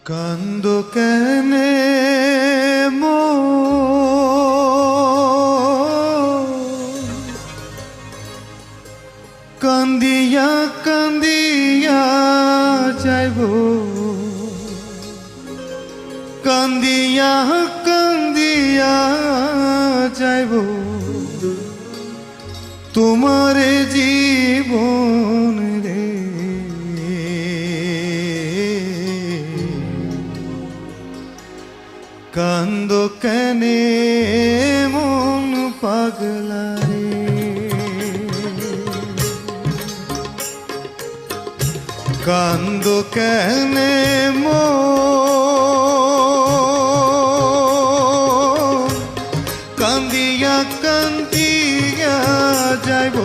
কান্দ কেনে কান্দিয়া কান্দিয়া যাইব কান্দিয়া কান্দিয়া যাইব তোমার জীবন রে কান্দ কেনে মন পাগলা রে কান্দ কেনে কান্দিয়া কান্দিয়া যাইব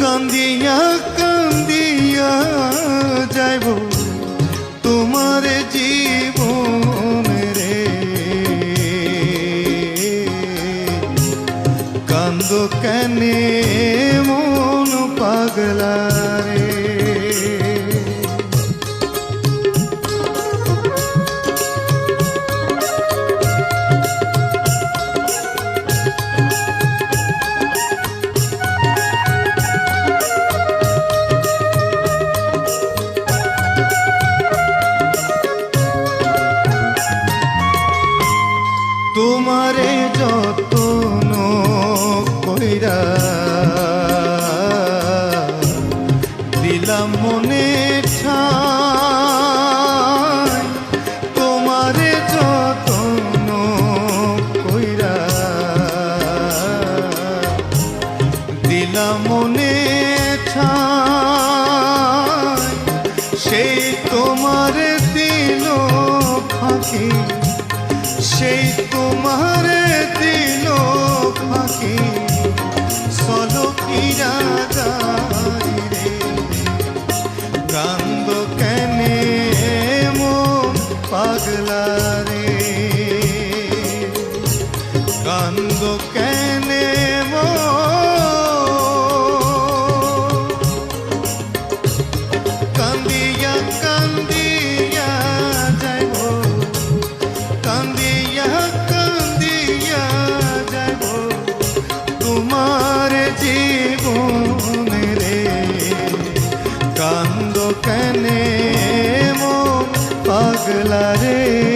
কান্দিয়া কান্দিয়া যাইব তোমার জীবন রে কান্দ কেনে মন পাগলা রে তোমারে যতন কইরা দিলাম মনে ঠাই তোমারে যতন কইরা দিলাম মনে ঠাই সেই তোমারে দিল ফাঁকি সেই তোমারে দিল ফাঁকি সলকিরা যাই রে কান্দ কেনে মন পাগলা রে কান্দ কেনে কান্দিয়া কান্দিয়া যাইব কান্দিয়া কান্দিয়া যাইব তোমার জীবন রে কান্দ কেনে মন পাগলা রে